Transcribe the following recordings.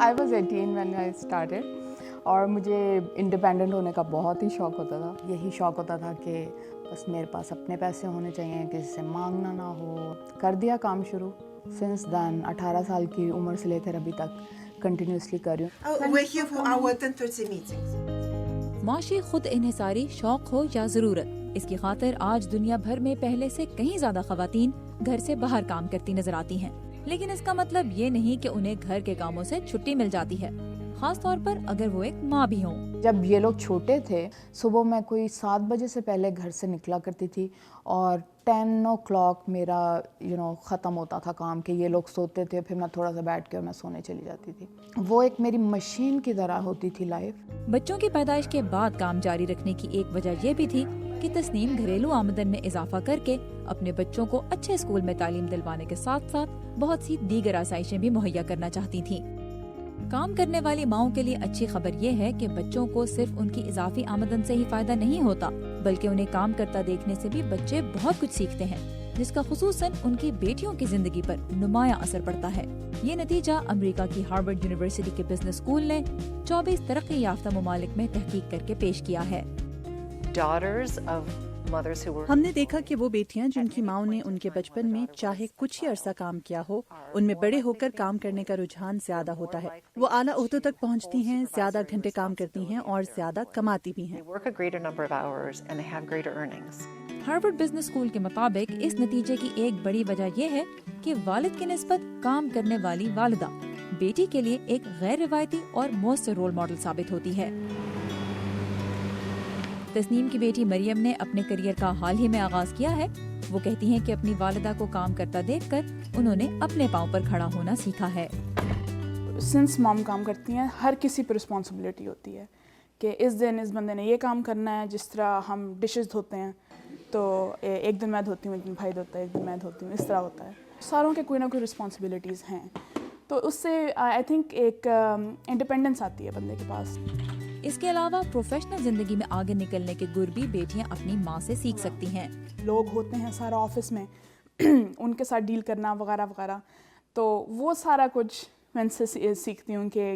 I was 18 when I started اور مجھے independent ہونے کا بہت ہی شوق ہوتا تھا. یہی شوق ہوتا تھا کہ بس میرے پاس اپنے پیسے ہونے چاہیے, کسی سے مانگنا نہ ہو. کر دیا کام شروع. سنس دین 18 سال کی عمر سے لے کر ابھی تک کنٹینیوسلی کر رہی ہوں. معاشی خود انحصاری شوق ہو یا ضرورت, اس کی خاطر آج دنیا بھر میں پہلے سے کہیں زیادہ خواتین گھر سے باہر کام کرتی نظر آتی ہیں. لیکن اس کا مطلب یہ نہیں کہ انہیں گھر کے کاموں سے چھٹی مل جاتی ہے, خاص طور پر اگر وہ ایک ماں بھی ہوں. جب یہ لوگ چھوٹے تھے, صبح میں کوئی 7 بجے سے پہلے گھر سے نکلا کرتی تھی اور 10 o'clock میرا ختم ہوتا تھا کام, کہ یہ لوگ سوتے تھے, پھر میں تھوڑا سا بیٹھ کے میں سونے چلی جاتی تھی. وہ ایک میری مشین کی طرح ہوتی تھی لائف. بچوں کی پیدائش کے بعد کام جاری رکھنے کی ایک وجہ یہ بھی تھی کہ تسنیم گھریلو آمدن میں اضافہ کر کے اپنے بچوں کو اچھے اسکول میں تعلیم دلوانے کے ساتھ ساتھ بہت سی دیگر آسائشیں بھی مہیا کرنا چاہتی تھیں. کام کرنے والی ماؤں کے لیے اچھی خبر یہ ہے کہ بچوں کو صرف ان کی اضافی آمدن سے ہی فائدہ نہیں ہوتا, بلکہ انہیں کام کرتا دیکھنے سے بھی بچے بہت کچھ سیکھتے ہیں, جس کا خصوصاً ان کی بیٹیوں کی زندگی پر نمایاں اثر پڑتا ہے. یہ نتیجہ امریکہ کی ہارورڈ یونیورسٹی کے بزنس اسکول نے 24 ترقی یافتہ ممالک میں تحقیق کر کے پیش کیا ہے. ہم نے دیکھا کہ وہ بیٹیاں جن کی ماؤں نے ان کے بچپن میں چاہے کچھ ہی عرصہ کام کیا ہو, ان میں بڑے ہو کر کام کرنے کا رجحان زیادہ ہوتا ہے. وہ اعلیٰ عہدوں تک پہنچتی ہیں, زیادہ گھنٹے کام کرتی ہیں اور زیادہ کماتی بھی ہیں. ہارورڈ بزنس اسکول کے مطابق اس نتیجے کی ایک بڑی وجہ یہ ہے کہ والد کی نسبت کام کرنے والی والدہ بیٹی کے لیے ایک غیر روایتی اور مؤثر رول ماڈل ثابت ہوتی ہے. تسنیم کی بیٹی مریم نے اپنے کریئر کا حال ہی میں آغاز کیا ہے. وہ کہتی ہیں کہ اپنی والدہ کو کام کرتا دیکھ کر انہوں نے اپنے پاؤں پر کھڑا ہونا سیکھا ہے. سنس مام کام کرتی ہیں, ہر کسی پہ رسپانسبلٹی ہوتی ہے کہ اس دن اس بندے نے یہ کام کرنا ہے. جس طرح ہم ڈشز دھوتے ہیں تو ایک دن میں دھوتی ہوں, ایک دن بھائی دھوتا ہے, ایک دن میں دھوتی ہوں, اس طرح ہوتا ہے. ساروں کے کوئی نہ کوئی رسپانسبلٹیز ہیں, تو اس سے آئی تھنک ایک انڈیپینڈنس آتی ہے بندے کے پاس. اس کے علاوہ پروفیشنل زندگی میں آگے نکلنے کے گر بھی بیٹیاں اپنی ماں سے سیکھ سکتی ہیں. لوگ ہوتے ہیں سارا آفس میں, ان کے ساتھ ڈیل کرنا وغیرہ وغیرہ, تو وہ سارا کچھ میں ان سے سیکھتی ہوں کہ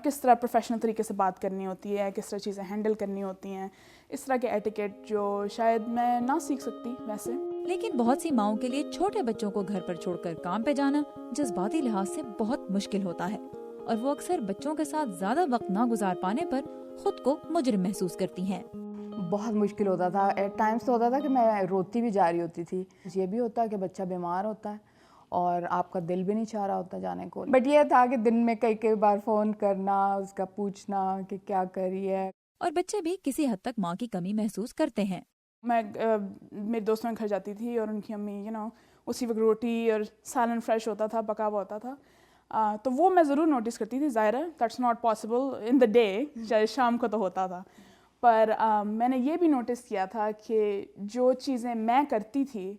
کس طرح پروفیشنل طریقے سے بات کرنی ہوتی ہے, کس طرح چیزیں ہینڈل کرنی ہوتی ہیں, اس طرح کے ایٹیکیٹ جو شاید میں نہ سیکھ سکتی ویسے. لیکن بہت سی ماؤں کے لیے چھوٹے بچوں کو گھر پر چھوڑ کر کام پہ جانا جذباتی لحاظ سے بہت مشکل ہوتا ہے, اور وہ اکثر بچوں کے ساتھ زیادہ وقت نہ گزار پانے پر خود کو مجرم محسوس کرتی ہیں. بہت مشکل ہوتا تھا. ایٹ ٹائمس تو ہوتا تھا کہ میں روتی بھی جا رہی ہوتی تھی. یہ بھی ہوتا ہے کہ بچہ بیمار ہوتا ہے اور آپ کا دل بھی نہیں چاہ رہا ہوتا جانے کو, بٹ یہ تھا کہ دن میں کئی بار فون کرنا, اس کا پوچھنا کہ کیا کر رہی ہے. اور بچے بھی کسی حد تک ماں کی کمی محسوس کرتے ہیں. میں میرے دوستوں کے گھر جاتی تھی اور ان کی امی اسی وقت روٹی اور سالن فریش ہوتا تھا, پکا ہوا ہوتا تھا, تو وہ میں ضرور نوٹس کرتی تھی. ظاہر ہے that's not possible in the day, چاہے شام کو تو ہوتا تھا, پر میں نے یہ بھی نوٹس کیا تھا کہ جو چیزیں میں کرتی تھی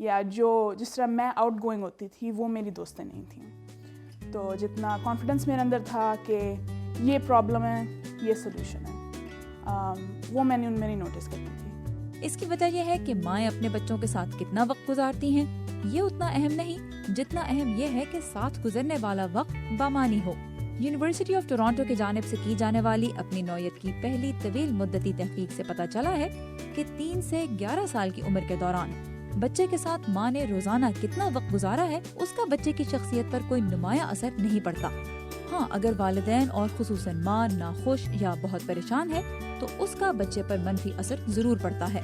یا جس طرح میں آؤٹ گوئنگ ہوتی تھی وہ میری دوستیں نہیں تھیں. تو جتنا کانفیڈنس میرے اندر تھا کہ یہ پرابلم ہے, یہ سلوشن ہے, وہ میں نے ان میں نہیں نوٹس کرتی تھی. اس کی وجہ یہ ہے کہ مائیں اپنے بچوں کے ساتھ کتنا وقت گزارتی ہیں یہ اتنا اہم نہیں جتنا اہم یہ ہے کہ ساتھ گزرنے والا وقت بامانی ہو. یونیورسٹی آف ٹورانٹو کی جانب سے کی جانے والی اپنی نوعیت کی پہلی طویل مدتی تحقیق سے پتہ چلا ہے کہ 3 سے 11 سال کی عمر کے دوران بچے کے ساتھ ماں نے روزانہ کتنا وقت گزارا ہے اس کا بچے کی شخصیت پر کوئی نمایاں اثر نہیں پڑتا. ہاں, اگر والدین اور خصوصاً ماں ناخوش یا بہت پریشان ہے تو اس کا بچے پر منفی اثر ضرور پڑتا ہے.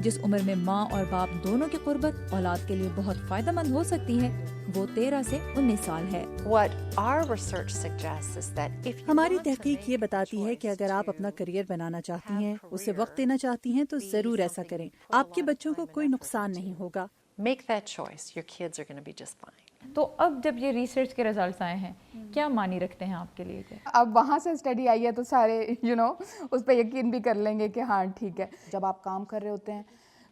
جس عمر میں ماں اور باپ دونوں کی قربت اولاد کے لیے بہت فائدہ مند ہو سکتی ہے وہ 13 سے 19 سال ہے. ہماری تحقیق یہ بتاتی ہے کہ اگر آپ اپنا کریئر بنانا چاہتی ہیں, اسے وقت دینا چاہتی ہیں, تو ضرور ایسا کریں. آپ کے بچوں کو کوئی نقصان نہیں ہوگا. تو اب جب یہ ریسرچ کے رزلٹس آئے ہیں, کیا معنی رکھتے ہیں آپ کے لیے؟ اب وہاں سے اسٹڈی آئی ہے تو سارے اس پہ یقین بھی کر لیں گے کہ ہاں ٹھیک ہے. جب آپ کام کر رہے ہوتے ہیں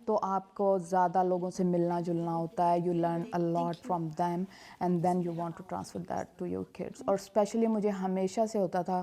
تو آپ کو زیادہ لوگوں سے ملنا جلنا ہوتا ہے. You learn a lot from them and then you want to transfer that to your kids. اور اسپیشلی مجھے ہمیشہ سے ہوتا تھا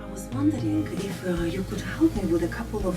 I was wondering if you could help me with a couple of